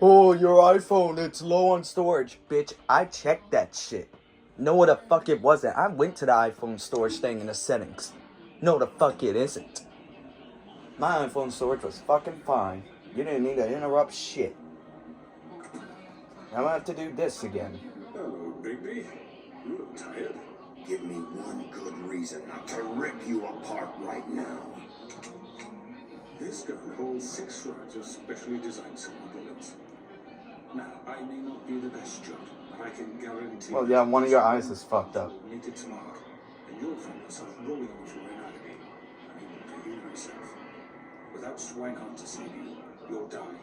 Oh, your iPhone, it's low on storage. Bitch, I checked that shit. No, the fuck it wasn't. I went to the iPhone storage thing in the settings. No, the fuck it isn't. My iPhone storage was fucking fine. You didn't need to interrupt shit. I'm gonna have to do this again. Hello, Bigby. You look tired. Give me one good reason not to rip you apart right now. This gun holds 6 rounds of specially designed silver bullets. Now, I may not be the best shot, but I can guarantee... Well, yeah, one of your eyes is fucked up. Meet its mark, and you'll find yourself rolling onto an anatomy, unable to heal yourself. Without Swinehart to save you, you'll die.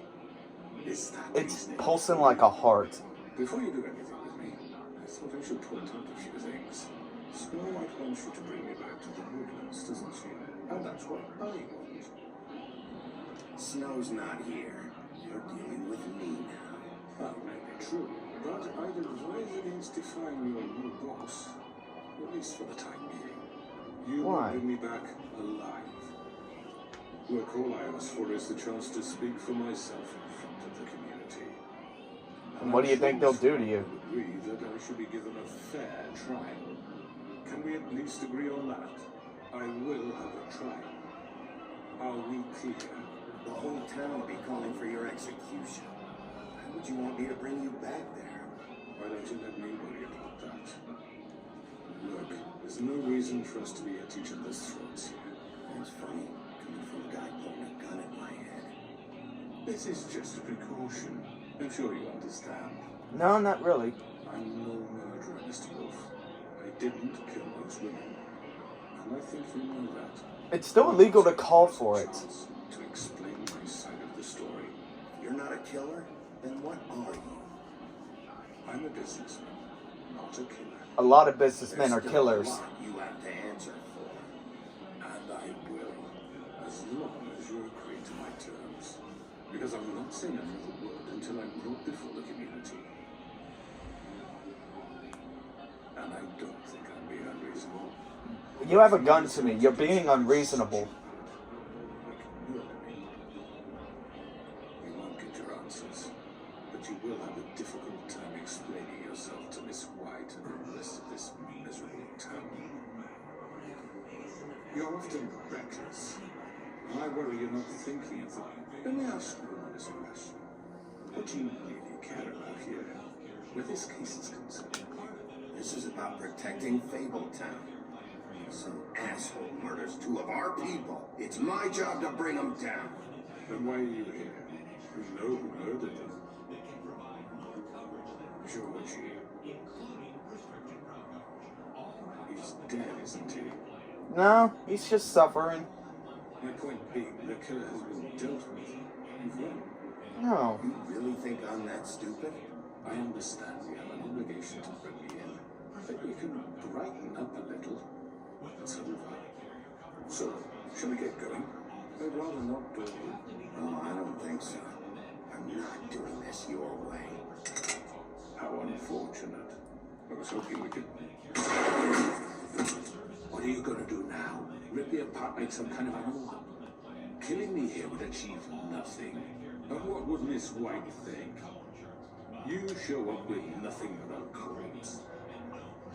It's pulsing like a heart. Before you do anything with me, I thought I should point out a few things. Snow White wants you to bring me back to the woodlands, doesn't she? And that's what I want. Snow's not here. You're dealing with me now. That may be true, but I'd advise against defying your new boss, at least for the time being. You will bring me back alive. Look, all I ask for is the chance to speak for myself in front of the community. And what do you think they'll do to you? I agree that I should be given a fair trial. Can we at least agree on that? I will have a trial. Are we clear? The whole town will be calling for your execution. Why would you want me to bring you back there? Why don't you let me worry about that? Look, there's no reason for us to be at each other's throats here. That's funny, coming from a guy pulling a gun at my head. This is just a precaution. I'm sure you understand. No, not really. I'm no murderer, Mr. Wolf. I didn't kill those women. And I think you know that. It's still illegal to call for it. To explain my side of the story. If you're not a killer, then what are you? I'm a businessman, not a killer. A lot of businessmen are killers. You have to answer for. And I will, as long as you agree to my terms. Because I will not say another word until I'm brought before the community. And I don't think I'm being unreasonable. You have a gun to me. You're being unreasonable. You won't get your answers, but you will have a difficult time explaining yourself to Miss White and the rest of this miserable town. You're often reckless, and I worry you're not thinking of them. Let me ask you an honest question. What do you really care about here, where this case is concerned? This is about protecting Fabletown. Some asshole murders 2 of our people. It's my job to bring them down. Then why are you here? You know who murdered them. Georgie. He's dead, isn't he? No, he's just suffering. My point being, the killer has been dealt with. You've won. No. You really think I'm that stupid? I understand we have an obligation to bring me in. But we can brighten up a little. It's over. So, shall we get going? I'd rather not do it. Oh, I don't think so. I'm not doing this your way. How unfortunate. I was hoping we could... What are you going to do now? Rip me apart like some kind of animal? Killing me here would achieve nothing. And what would Miss White think? You show up with nothing but a corpse.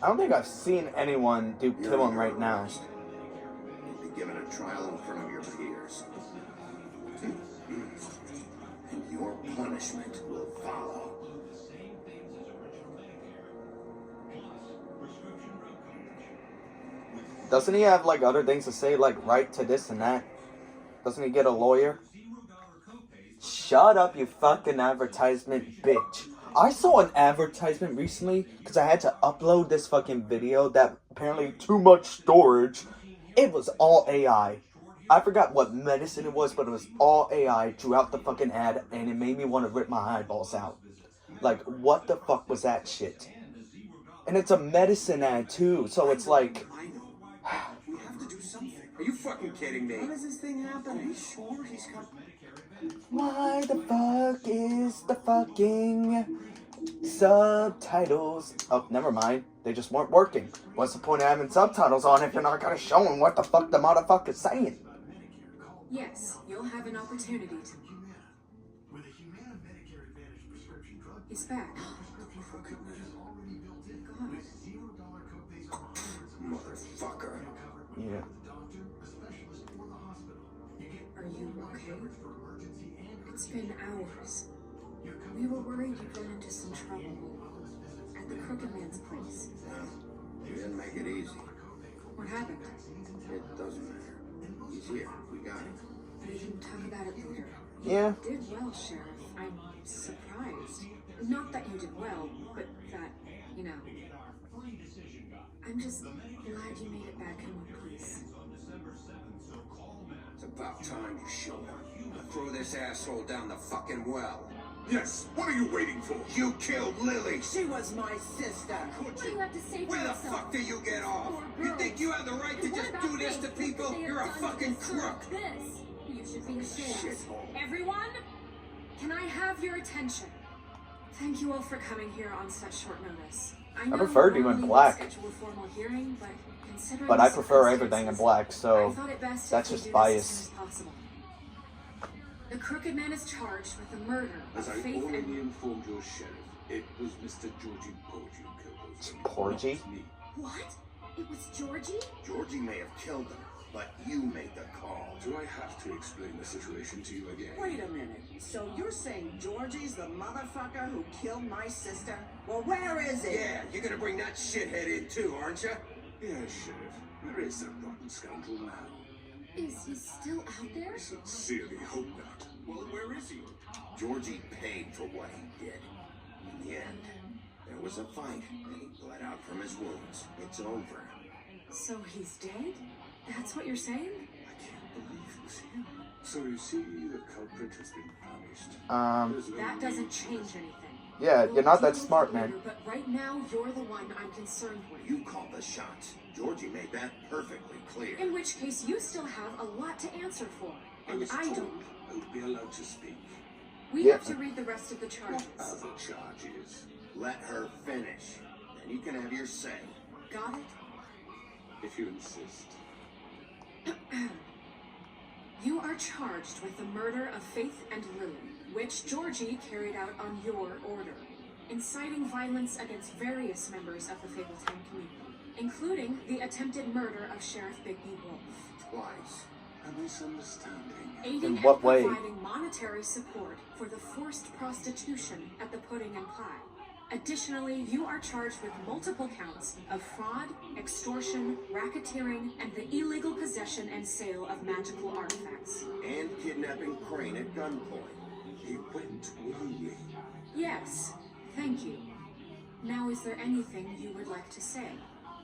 I don't think I've seen anyone kill him right now. You'll be given a trial in front of your peers. And your punishment will follow. Doesn't he have like other things to say, like right to this and that? Doesn't he get a lawyer? Shut up, you fucking advertisement bitch. I saw an advertisement recently because I had to upload this fucking video that apparently too much storage. It was all AI. I forgot what medicine it was, but it was all AI throughout the fucking ad, and it made me want to rip my eyeballs out. Like, what the fuck was that shit? And it's a medicine ad too, so it's like... We have to do something. Are you fucking kidding me? How does this thing happen? Are you sure he's got... Why the fuck is the fucking subtitles? Oh, never mind. They just weren't working. What's the point of having subtitles on if you're not gonna show them what the fuck the motherfucker's saying? Yes, you'll have an opportunity to... He's back. Fucking man. God. Motherfucker. Yeah. Are you okay? It's been hours. We were worried you'd run into some trouble at the Crooked Man's place. Well, you didn't make it easy. What happened? It doesn't matter. He's here. We got him. We can talk about it later. Yeah. You did well, Sheriff. I'm surprised. Not that you did well, but that, you know. I'm just glad you made it back in one piece. It's about time you showed up. Now throw this asshole down the fucking well. Yes, what are you waiting for? You killed Lily. She was my sister. What do you have to say for Where the yourself? fuck do you get off? Poor You girls. think you have the right to And what just about do this they? to people? They have You're a done fucking to deserve crook. This. You should be ashamed. Shithole. Everyone, can I have your attention? Thank you all for coming here on such short notice. I know prefer to in normally we black. schedule a formal hearing, but considering But I the prefer everything in circumstances, black, I so thought it best that's if we just do bias. this as soon as possible. The Crooked Man is charged with the murder As of I Faith already and... informed your sheriff, it was Mr. Georgie Porgy who killed those women, Porgy? not me. What? It was Georgie? Georgie may have killed them, but you made the call. Do I have to explain the situation to you again? Wait a minute. So you're saying Georgie's the motherfucker who killed my sister? Well, where is he? Yeah, you're gonna bring that shithead in too, aren't you? Yes, Sheriff. Where is that rotten scoundrel now? Is he still out there? I sincerely hope not. Well, where is he? Georgie paid for what he did. In the end, there was a fight, and he bled out from his wounds. It's over. So he's dead? That's what you're saying? I can't believe it was him. So you see, the culprit has been punished. There's no That need doesn't to- change anything. yeah, We'll you're not that deal with smart, it man. later, But right now, you're the one I'm concerned with. You called the shots. Georgie made that perfectly clear. In which case, you still have a lot to answer for. And was I told don't. I would be allowed to speak. We Yeah. have to read the rest of the charges. What other charges? Let her finish. Then you can have your say. Got it? If you insist. You are charged with the murder of Faith and Lily, which Georgie carried out on your order, inciting violence against various members of the Fabletown community, including the attempted murder of Sheriff Bigby Wolf. Twice. A misunderstanding. Aiding In what and way? providing monetary support for the forced prostitution at the Pudding and Pie. Additionally, you are charged with multiple counts of fraud, extortion, racketeering, and the illegal possession and sale of magical artifacts. And kidnapping Crane at gunpoint. He went willingly. Yes, thank you. Now, is there anything you would like to say?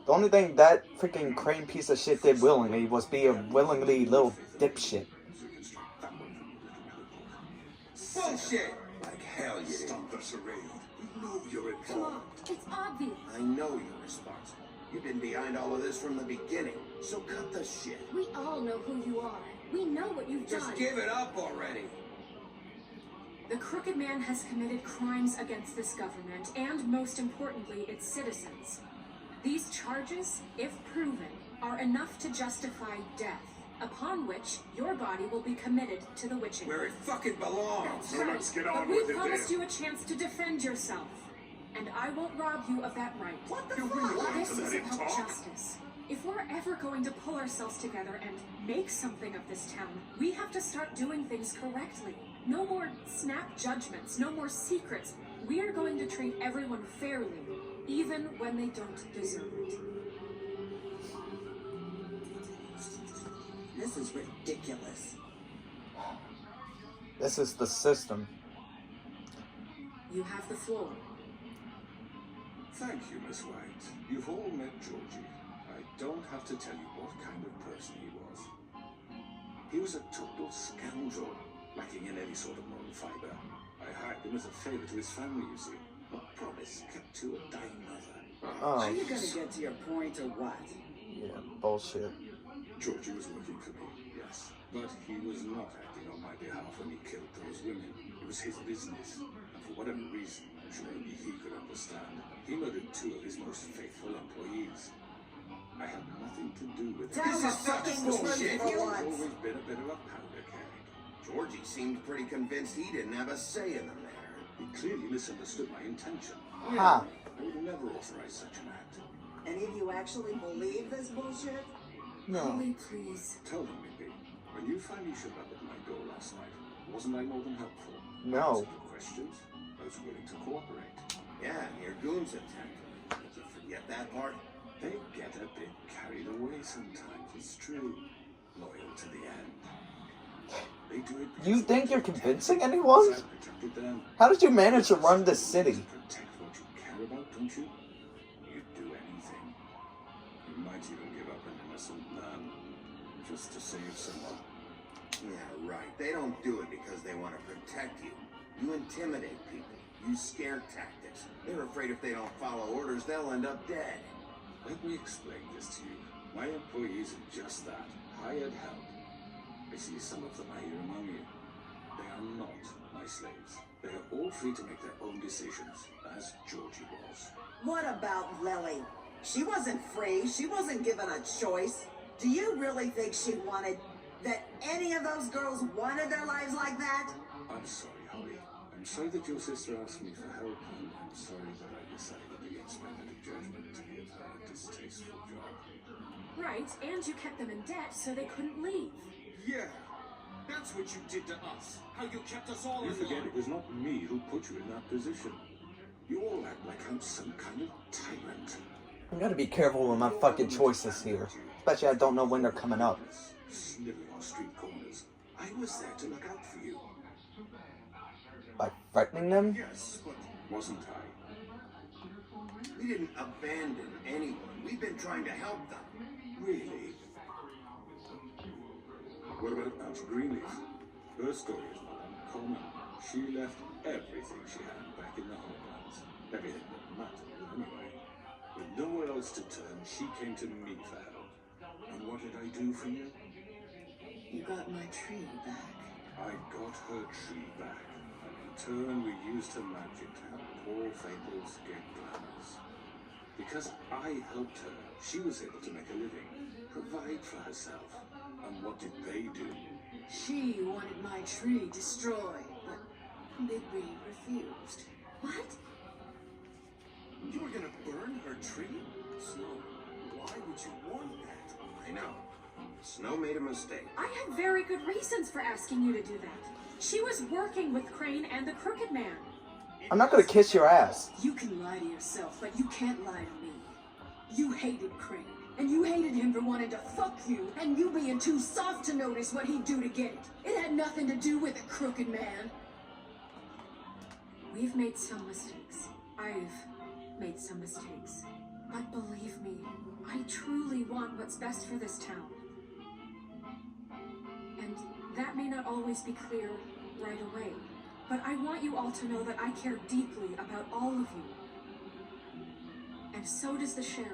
The only thing that freaking Crane piece of shit did willingly was be a willingly little dipshit. So you can strike that one from your little notebook. Bullshit! Like hell you did. Stop the charade. We know you're Come on, involved. it's obvious. I know you're responsible. You've been behind all of this from the beginning. So cut the shit. We all know who you are. We know what you've Just done. give it up already. The Crooked Man has committed crimes against this government and, most importantly, its citizens. These charges, if proven, are enough to justify death, upon which your body will be committed to the witching. Where it fucking belongs. That's Well, right, let's get but on we with it promised then. you a chance to defend yourself, and I won't rob you of that right. What the You fuck? really want This to let is him about talk? justice. If we're ever going to pull ourselves together and make something of this town, we have to start doing things correctly. No more snap judgments, no more secrets. We are going to treat everyone fairly, even when they don't deserve it. This is ridiculous. This is the system. You have the floor. Thank you, Miss White. You've all met Georgie. I don't have to tell you what kind of person he was. He was a total scoundrel, lacking in any sort of moral fiber. I hired him as a favor to his family, you see. A promise kept to a dying mother. Oh, Are you gonna get to your point or what? yeah, bullshit. Georgie was working for me, yes. But he was not acting on my behalf when he killed those women. It was his business. And for whatever reason, which only he could understand, he murdered 2 of his most faithful employees. I had nothing to do with it. Tell This the is such fucking bullshit. truth He's for once. always been a bit of a powder keg. Georgie seemed pretty convinced he didn't have a say in the matter. He clearly misunderstood my intention. Ha. I would never authorize such an act. Any of you actually believe this bullshit? No. Holly, please. Tell them, Mibby, when you finally showed up at my door last night, wasn't I more than helpful? No. Asked you questions. I was willing to cooperate. Yeah, and your goons attacked him. Did you forget that part? They get a bit carried away sometimes, it's true. Loyal to the end. They do it because You think they you're protect convincing me. anyone? I protected them. How did you manage to run this city? Protect what you care about, don't you? You'd do anything. You might even give up an innocent man just to save someone. Yeah, right. They don't do it because they want to protect you. You intimidate people. Use scare tactics. They're afraid if they don't follow orders, they'll end up dead. Let me explain this to you. My employees are just that. Hired help. I see some of them are here among you. They are not my slaves. They are all free to make their own decisions, as Georgie was. What about Lily? She wasn't free. She wasn't given a choice. Do you really think she wanted that any of those girls wanted their lives like that? I'm sorry, Holly. I'm sorry that your sister asked me for help, and I'm sorry that I decided against my better judgment to give her a distasteful job. Right, and you kept them in debt so they couldn't leave. Yeah, that's what you did to us. How you kept us all You in forget line. it was not me who put you in that position. You all act like I'm some kind of tyrant. I gotta be careful with my fucking choices here. Especially I don't know when they're coming up. Sniveling on street corners. I was there to look out for you. By threatening them? Yes, but Wasn't I? we didn't abandon anyone. We've been trying to help them. Really? What about Aunt Greenleaf? Her story is not uncommon. She left everything she had back in the homelands. Everything that mattered, anyway. With nowhere else to turn, she came to me for help. And what did I do for you? You got my tree back. I got her tree back. And in turn, we used her magic to help poor Fables get glamours. Because I helped her, she was able to make a living, provide for herself. And what did they do? She wanted my tree destroyed, but Bigby refused. What? You were gonna burn her tree? Snow, why would you want that? I know. Snow made a mistake. I had very good reasons for asking you to do that. She was working with Crane and the Crooked Man. I'm not gonna kiss your ass. You can lie to yourself, but you can't lie to me. You hated Crane, and you hated him for wanting to fuck you, and you being too soft to notice what he'd do to get it. It had nothing to do with the Crooked Man. We've made some mistakes. I've made some mistakes. But believe me, I truly want what's best for this town. And that may not always be clear right away. But I want you all to know that I care deeply about all of you. And so does the sheriff.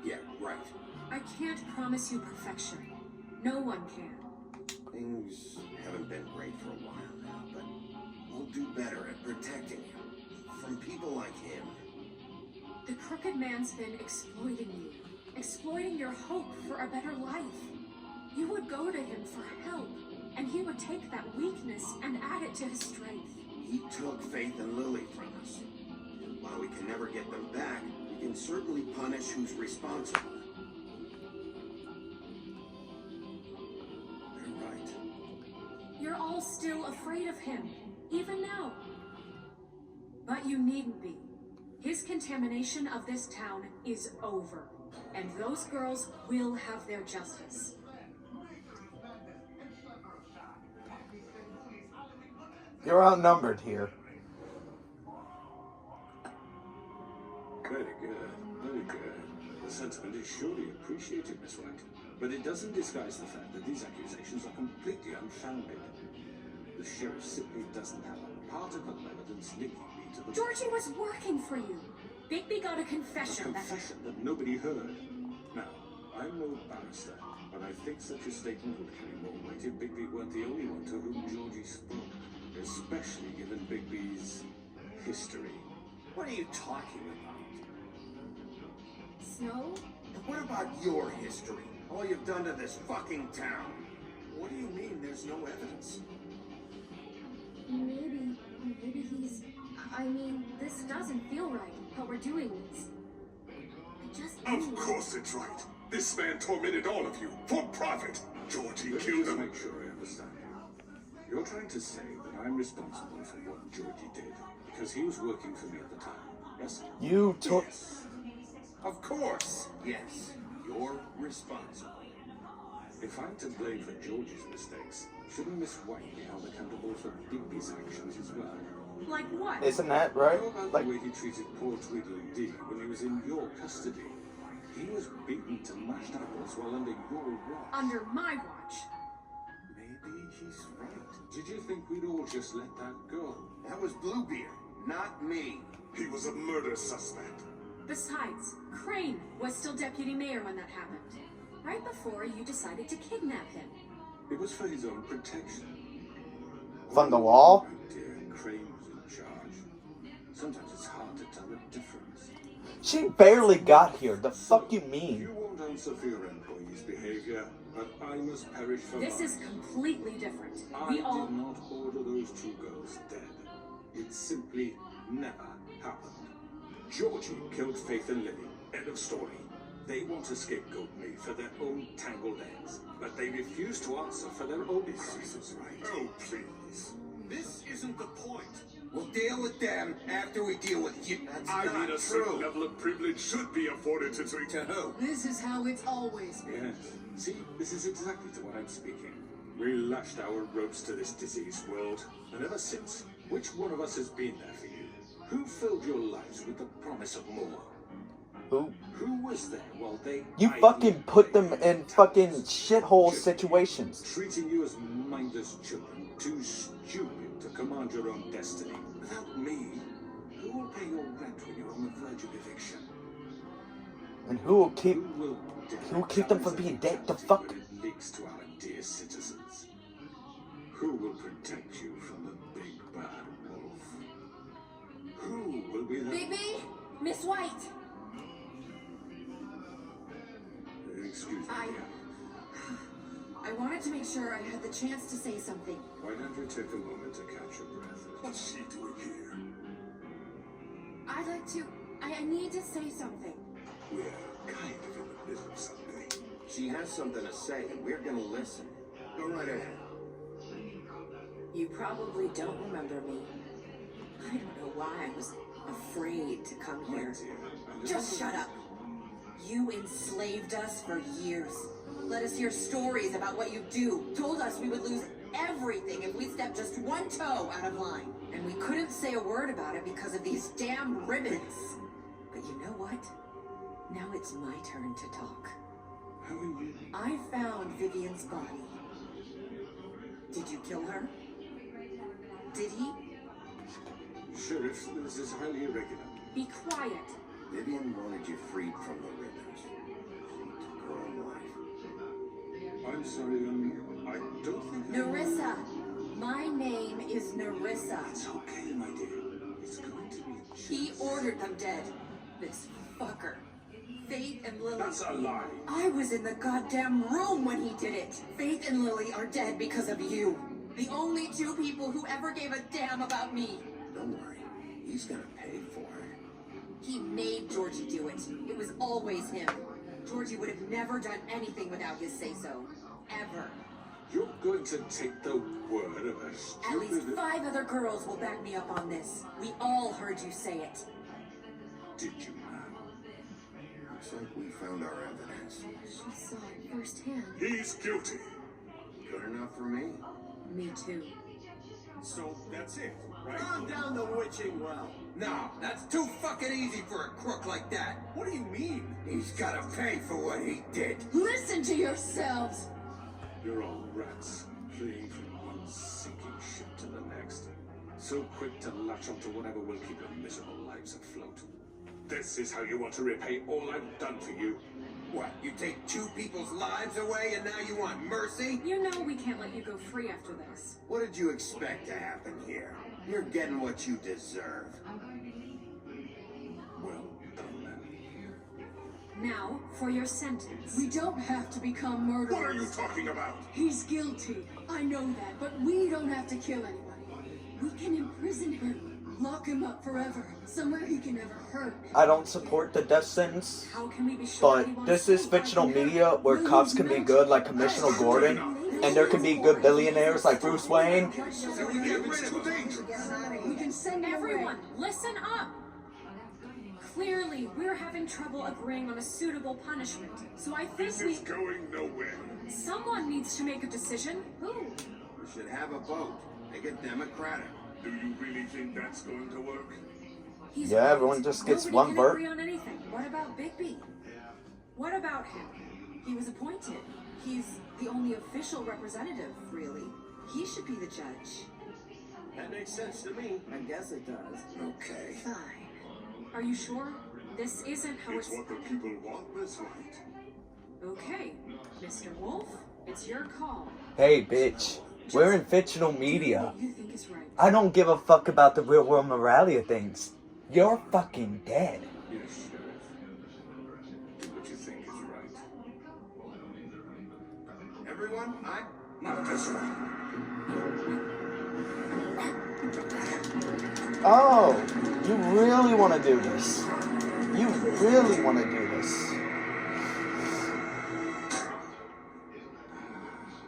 Yeah, right. I can't promise you perfection. No one can. Things haven't been great for a while now, but we'll do better at protecting you from people like him. The Crooked Man's been exploiting you. Exploiting your hope for a better life. You would go to him for help, and he would take that weakness and add it to his strength. He took Faith and Lily from us. While we can never get them back, we can certainly punish who's responsible. They're right. You're all still afraid of him, even now. But you needn't be. His contamination of this town is over, and those girls will have their justice. You're outnumbered here. Very good, very good. The sentiment is surely appreciated, Miss White. But it doesn't disguise the fact that these accusations are completely unfounded. The sheriff simply doesn't have a particle of evidence linking me to the... Georgie was working for you. Bigby got a confession. A confession that nobody heard. Now, I'm no barrister, but I think such a statement would carry more weight if Bigby weren't the only one to whom Georgie spoke. Especially given Bigby's history. What are you talking about? Snow? And what about your history? All you've done to this fucking town? What do you mean there's no evidence? Maybe I mean, this doesn't feel right, what we're doing is... Of course it's right. This man tormented all of you for profit. Georgie killed him. Make sure I understand you. You're trying to say that I'm responsible for what Georgie did because he was working for me at the time. Yes. You took. Yes. Of course. Yes. You're responsible. If I'm to blame for Georgie's mistakes, shouldn't Miss White be held accountable for Digby's actions as well? Like what? Isn't that right? How about Like, the way he treated poor Tweedledee when he was in your custody? He was beaten to mashed apples while under your watch. Under my watch. Maybe he's right. Did you think we'd all just let that go? That was Bluebeard, not me. He was a murder suspect. Besides, Crane was still deputy mayor when that happened. Right before you decided to kidnap him. It was for his own protection. from the wall? Oh dear, Crane was in charge. Sometimes it's hard to tell the difference. She barely got here. The fuck you mean? You won't answer for your employees' behavior, but I must perish for This mine. is completely different. I We all... did not order those two girls dead. It simply never happened. Georgie killed Faith and Lily. End of story. They want to scapegoat me for their own tangled ends, but they refuse to answer for their own crimes. Right. Oh, please. This isn't the point. We'll deal with them after we deal with you. That's I not mean, a true. certain level of privilege should be afforded to To who? This is how it's always been. Yes. See, this is exactly to what I'm speaking. We lashed our ropes to this diseased world, and ever since, which one of us has been there for you? Who filled your lives with the promise of more? Who? Who was there while they... You idly fucking put them played in tactics? fucking shithole situations. Treating you as mindless children, too stupid to command your own destiny. Without me, who will pay your rent when you're on the verge of eviction? And who will keep... will Who keep them from being dead? The fuck? when it leaks to our dear citizens? Who will protect you from the big bad wolf? Who will be the... Bigby! Miss White! Excuse me, dear. I wanted to make sure I had the chance to say something. Why don't you take a moment to catch your breath? What's she doing here? I'd like to... I need to say something. We're kind of in the middle of something. She has something to say, and we're gonna listen. Go right ahead. You probably don't remember me. I don't know why I was afraid to come My here. dear, a little Just shut up. You enslaved us for years. Let us hear stories about what you do. Told us we would lose everything if we stepped just one toe out of line. And we couldn't say a word about it because of these damn ribbons. But you know what? Now it's my turn to talk. How are you? I found Vivian's body. Did you kill her? Did he? Sheriff, this is highly irregular. Be quiet. Vivian wanted you freed from the ribbons. She took her own life. I'm sorry, I don't think... Nerissa. My name is Nerissa. It's okay, my dear. It's going to be... He ordered them dead. This fucker. Faith and Lily. That's a lie. I was in the goddamn room when he did it. Faith and Lily are dead because of you. The only two people who ever gave a damn about me. Don't worry. He's gonna pay for it. He made Georgie do it. It was always him. Georgie would have never done anything without his say-so. Ever. You're going to take the word of a At least stupid... 5 other girls will back me up on this. We all heard you say it. Did you now? Looks like we found our evidence. She saw it firsthand. He's guilty. Good enough for me. Me too. So that's it, right? Calm down the witching well. No, that's too fucking easy for a crook like that. What do you mean? He's gotta pay for what he did. Listen to yourselves. You're all rats, fleeing from one sinking ship to the next. So quick to latch onto whatever will keep your miserable lives afloat. This is how you want to repay all I've done for you. What, you take 2 people's lives away and now you want mercy? You know we can't let you go free after this. What did you expect to happen here? You're getting what you deserve. Well done, then. Now, for your sentence. We don't have to become murderers. What are you talking about? He's guilty. I know that, but we don't have to kill anybody. We can imprison him, lock lock him up forever, somewhere he can never hurt. I don't support the death sentence, How can we be sure but he won't this is stay fictional right here? media where cops can be good like Commissioner Gordon, and there can be good billionaires like Bruce Wayne. We can send him Everyone, away. listen up! Clearly, we're having trouble agreeing on a suitable punishment. So I think This is going nowhere. someone needs to make a decision. Who? We should have a vote. Make it democratic. Do you really think that's going to work? He's Yeah, right. everyone just gets Nobody one can vote. agree on anything. What about Bigby? What about him? He was appointed. He's the only official representative, really. He should be the judge. That makes sense to me. I guess it does. Okay. Fine. Are you sure? This isn't how It's it's... what the people want, Miss White. Okay, Mr. Wolf, it's your call. Hey, bitch, we're in fictional media. What you think is right. I don't give a fuck about the real world morality of things. You're fucking dead. Yes, Sheriff. Do what you think is right. Everyone, Not this one. Oh, you really want to do this? You really want to do this?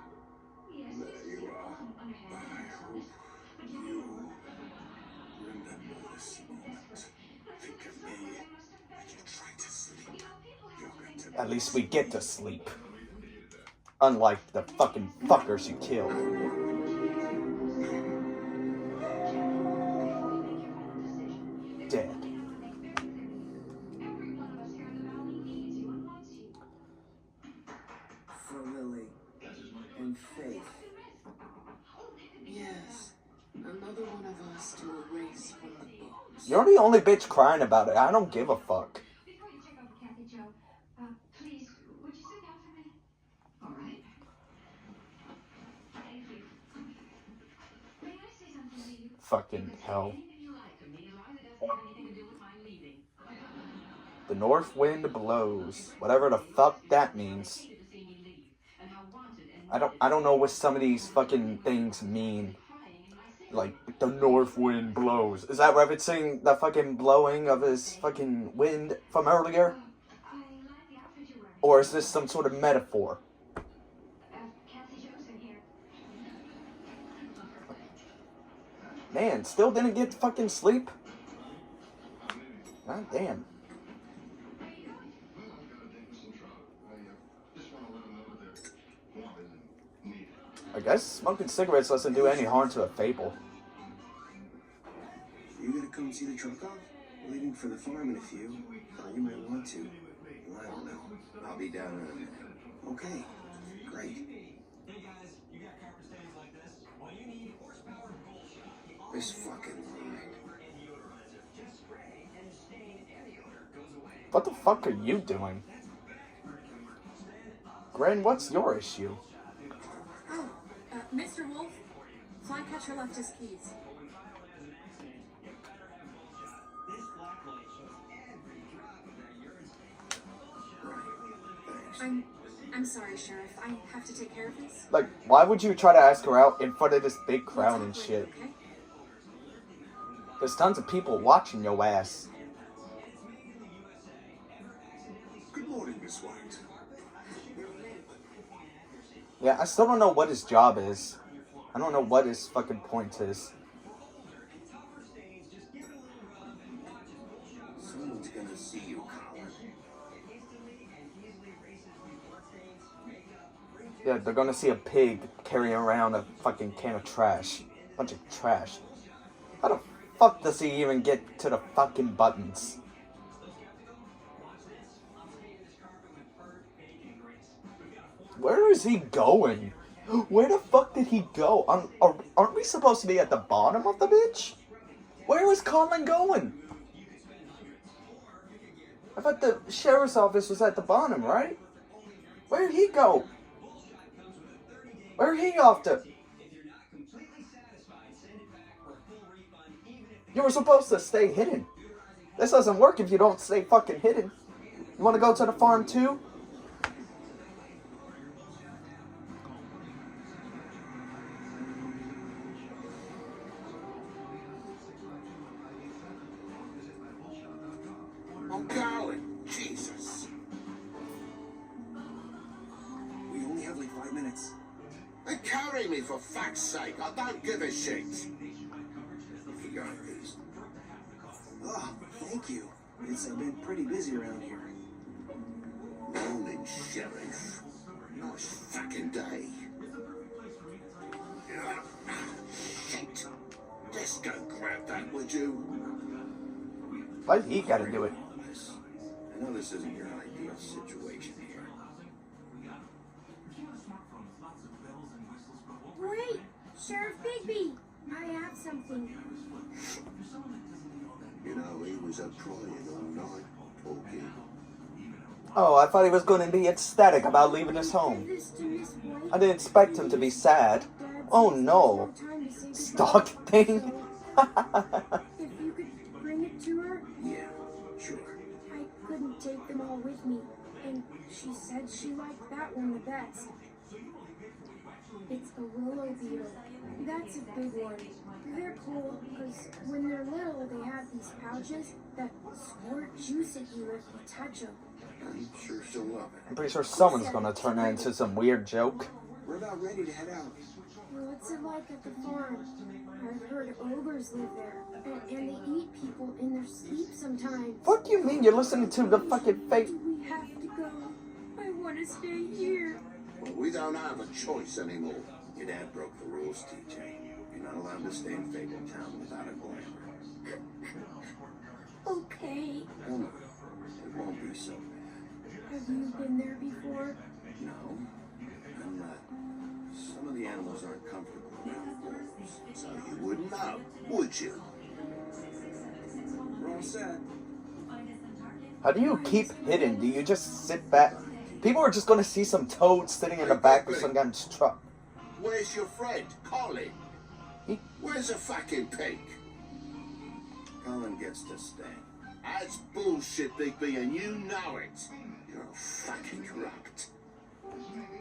There you are. I hope you remember this moment. Think of me when you try to sleep. You're going to At least we get to sleep. Unlike the fucking fuckers you killed. Dead. For Lily and Faith. Yes, another one of us to erase from the books. You're the only bitch crying about it. I don't give a fuck. Before you check over Kathy Joe, please, would you sit down for a minute? All right. Thank you. May I say something to you? Fucking hell. Anything you like to me, as long as it doesn't have anything to do with my leaving. The north wind blows. Whatever the fuck that means. Hated to see me leave, and how wanted and I don't know what some of these fucking things mean. crying in my sleep. Like, the north wind blows. Is that referencing the fucking blowing of his fucking wind from earlier? I like the outfit you're wearing. Or is this some sort of metaphor? Kathy Joe's in here. Man, still didn't get fucking sleep? God damn. I guess smoking cigarettes doesn't do any harm to a fable. You gonna come see the truck off? We're leaving for the farm in a few. You might want to. I don't know. I'll be down in a minute. Okay, great. This fucking line. What the fuck are you doing? Gren, what's your issue? Oh, Mr. Wolf, Flycatcher left his keys. I'm sorry, Sheriff. I have to take care of this. Like, why would you try to ask her out in front of this big crowd and shit? Okay? There's tons of people watching your ass. Good morning, Miss White. Yeah, I still don't know what his job is. I don't know what his fucking point is. Someone's gonna see you, Colin. Yeah, they're gonna see a pig carrying around a fucking can of trash. Bunch of trash. How the fuck does he even get to the fucking buttons? Where is he going? Where the fuck did he go? Aren't we supposed to be at the bottom of the bitch? Where is Colin going? I thought the sheriff's office was at the bottom, right? Where'd he go? Where'd he off to? You were supposed to stay hidden. This doesn't work if you don't stay fucking hidden. You want to go to the farm too? I'm going. Jesus. We only have like 5 minutes. Then carry me for fuck's sake. I don't give a shit. You got these. Oh, thank you. It's been pretty busy around here. Morning, Sheriff. Nice fucking day. Shit. Just go grab that, would you? Why he gotta do it? I know this isn't your ideal situation here. Wait, Sheriff Bigby, I have something. You know, he was up crying all night, talking. Oh, I thought he was going to be ecstatic about leaving his home. I didn't expect him to be sad. Oh no. Stalk thing? If you could bring it to her, Yeah, sure. I couldn't take them all with me, and she said she liked that one the best. It's a willow beetle. That's a big one. They're cool because when they're little, they have these pouches that squirt juice at you if you touch them. I'm sure she'll love it. I'm pretty sure someone's going to turn that into some weird joke. We're about ready to head out. What's it like at the farm? I've heard ogres live there, and they eat people in their sleep sometimes. What do you mean you're listening to the fucking fake? Do we have to go? I want to stay here. Well, we don't have a choice anymore. Your dad broke the rules, TJ. You're not allowed to stay in Fabletown without a glamour. Okay. Oh no, it won't be so bad. Have you been there before? No, I'm not. Some of the animals aren't comfortable around wolves, so you wouldn't know, would you? We're all set. How do you keep hidden? Do you just sit back? People are just going to see some toads sitting in the back of some guy's truck. Where's your friend, Colin? Where's the fucking pig? Colin gets to stay. That's bullshit, Bigby, and you know it. You're fucking corrupt.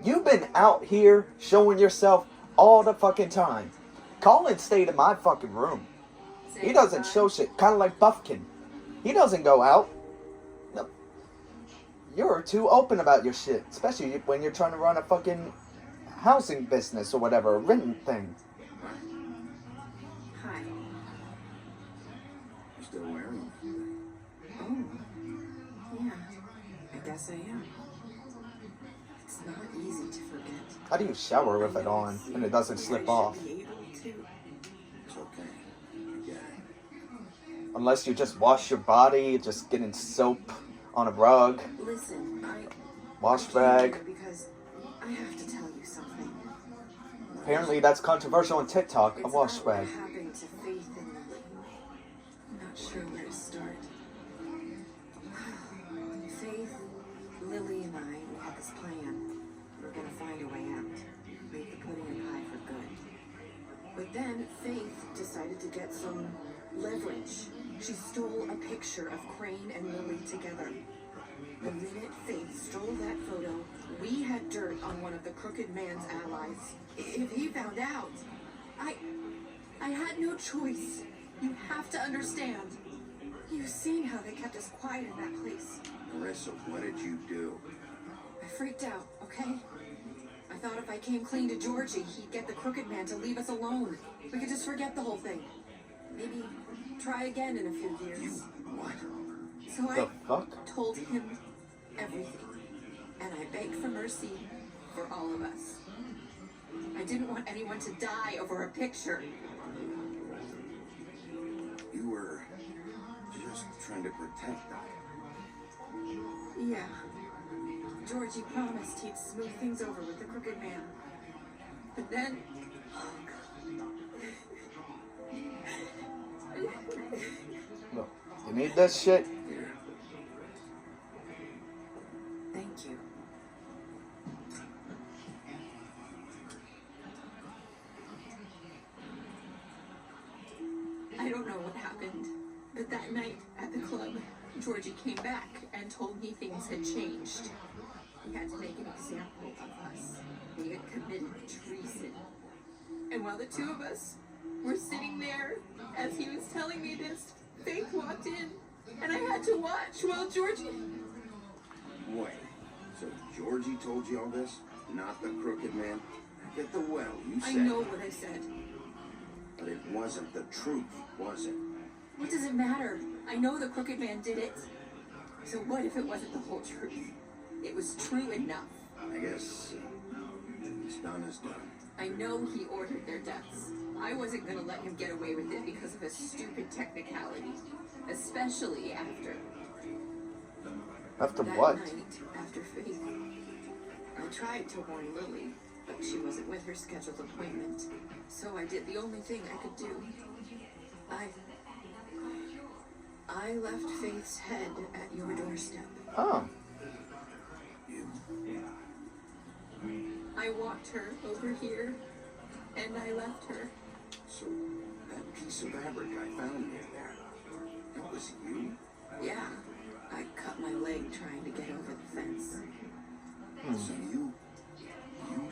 You've been out here showing yourself all the fucking time. Colin stayed in my fucking room. He doesn't show shit. Kind of like Buffkin. He doesn't go out. No. You're too open about your shit. Especially when you're trying to run a fucking housing business or whatever. A rent thing. Hi. You're still wearing them. Oh. Yeah. I guess I am. It's not easy to forget. How do you shower with it on and it doesn't slip off? Be able to. It's okay. I get it. Unless you just wash your body, just getting soap on a rug, Listen, wash I came rag. here because I have to tell you something. Apparently that's controversial on TikTok, a It's wash not what rag. happened to Faith and Lily. I'm not sure where to start. Faith, Lily, and I, we had this plan. We were gonna find a way out. Make the pudding and pie for good. But then Faith decided to get some leverage. She stole a picture of Crane and Lily together. The minute Faith stole that photo, we had dirt on one of the crooked man's allies. If he found out, I had no choice. You have to understand. You've seen how they kept us quiet in that place. Marissa, what did you do? I freaked out, okay? I thought if I came clean to Georgie, he'd get the crooked man to leave us alone. We could just forget the whole thing. Maybe try again in a few You years. what? So The I fuck? told him everything. And I begged for mercy for all of us. I didn't want anyone to die over a picture. You were just trying to protect them. Yeah. Georgie promised he'd smooth things over with the crooked man. But then... Look, you need this shit? Here. Thank you. I don't know what happened, but that night at the club, Georgie came back and told me things had changed. He had to make an example of us. We had committed treason. And while the two of us were sitting there, as he was telling me this, Faith walked in And I had to watch while Georgie... Wait, so Georgie told you all this? Not the crooked man? At the well, you said. I know what I said. But it wasn't the truth, was it? What does it matter? I know the crooked man did it. So what if it wasn't the whole truth? It was true enough. I guess it's done is done. I know he ordered their deaths. I wasn't gonna let him get away with it because of a stupid technicality. Especially after... After that what? night, after Faith. I tried to warn Lily, but she wasn't with her scheduled appointment. So I did the only thing I could do. I left Faith's head at your doorstep. Oh. I walked her over here, and I left her. So that piece of fabric I found near there, that was you? Yeah, I cut my leg trying to get over the fence. So you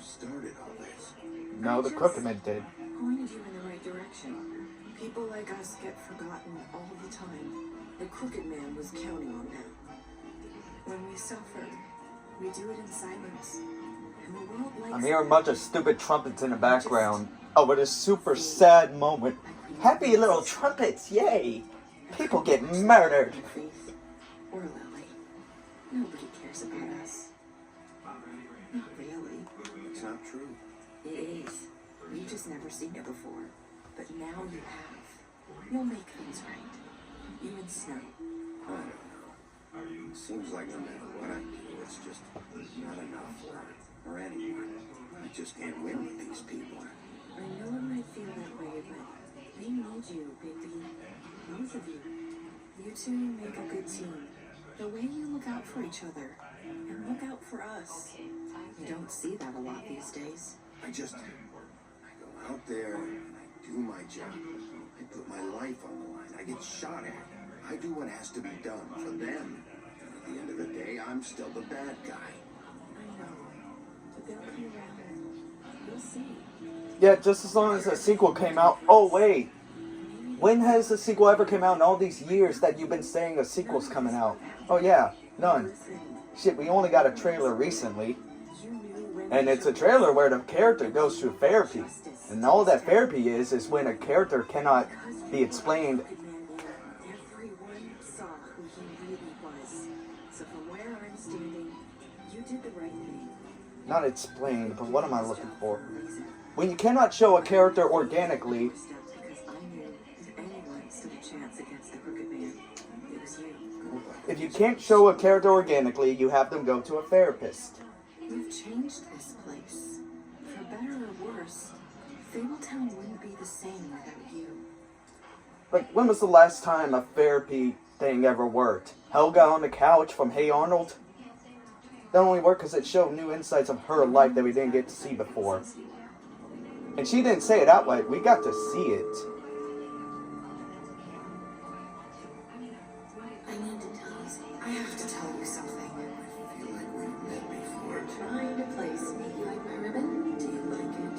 started all this? No, the crooked man did. Pointed you in the right direction. People like us get forgotten all the time. The crooked man was counting on that. When we suffer, we do it in silence. And the world likes I'm hearing a bunch of stupid trumpets in the background. Oh, but a super sad moment. Happy little trumpets, yay! People get murdered. Faith or Lily. Nobody cares about us. Not really. It's not true. It is. You've just never seen it before. But now you have. You'll make things right. You and Snow. I don't know. It seems like no matter what I do, it's just not enough for anyone. I just can't win with these people. I know it might feel that way, but they need you, Bigby. Both of you. You two make a good team. The way you look out for each other, and look out for us. You don't see that a lot these days. I go out there and I do my job. I put my life on the line. I get shot at. I do what has to be done for them. And at the end of the day, I'm still the bad guy. I know, but they'll come around. You'll see. Yeah, just as long as a sequel came out. Oh, wait. When has a sequel ever come out in all these years that you've been saying a sequel's coming out? Oh, yeah. None. Shit, we only got a trailer recently. And it's a trailer where the character goes through therapy. And all that therapy is when a character cannot be explained. Everyone saw who he really was. So from where I'm standing, you did the right thing. Not explained, but what am I looking for? When you cannot show a character organically. Because I knew if anyone stood a chance against the crooked man, it was you. If you can't show a character organically, you have them go to a therapist. You've changed this place. For better or worse, Fabletown wouldn't be the same without you. Like, when was the last time a therapy thing ever worked? Helga on the couch from Hey Arnold? That only worked because it showed new insights of her life that we didn't get to see before. And she didn't say it outright. We got to see it. I need to tell you something. I have to tell you something. I feel like we've met before. Trying to place me. You like my ribbon? Do you like it?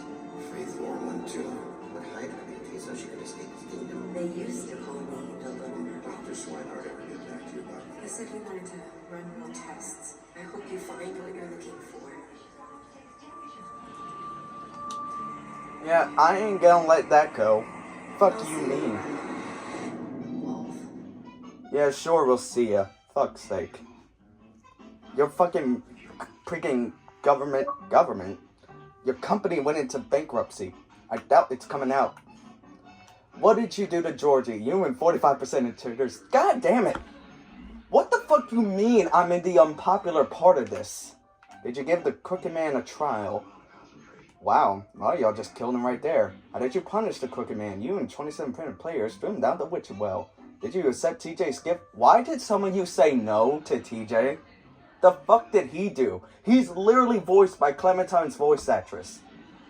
Faith wore one too. Would hide her beauty so she could escape his kingdom. They used to call me the Little Mermaid. Dr. Swinehart ever get back to you about He said he wanted to run more tests. I hope you find what you're looking for. Yeah, I ain't gonna let that go. Fuck you mean. Wolf. Yeah, sure, we'll see ya. Fuck's sake. Your fucking freaking government. Your company went into bankruptcy. I doubt it's coming out. What did you do to Georgie? You and 45% of tutors. God damn it. What the fuck you mean I'm in the unpopular part of this? Did you give the crooked man a trial? Wow, well, y'all just killed him right there. How did you punish the crooked man? You and 27% of players threw him down the witch well. Did you accept TJ's gift? Why did some of you say no to TJ? The fuck did he do? He's literally voiced by Clementine's voice actress.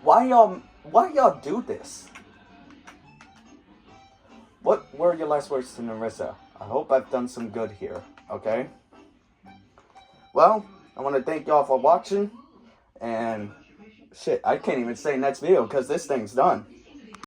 Why y'all do this? What were your last words to Narissa? I hope I've done some good here, okay? Well, I want to thank y'all for watching, and shit, I can't even say next video because this thing's done.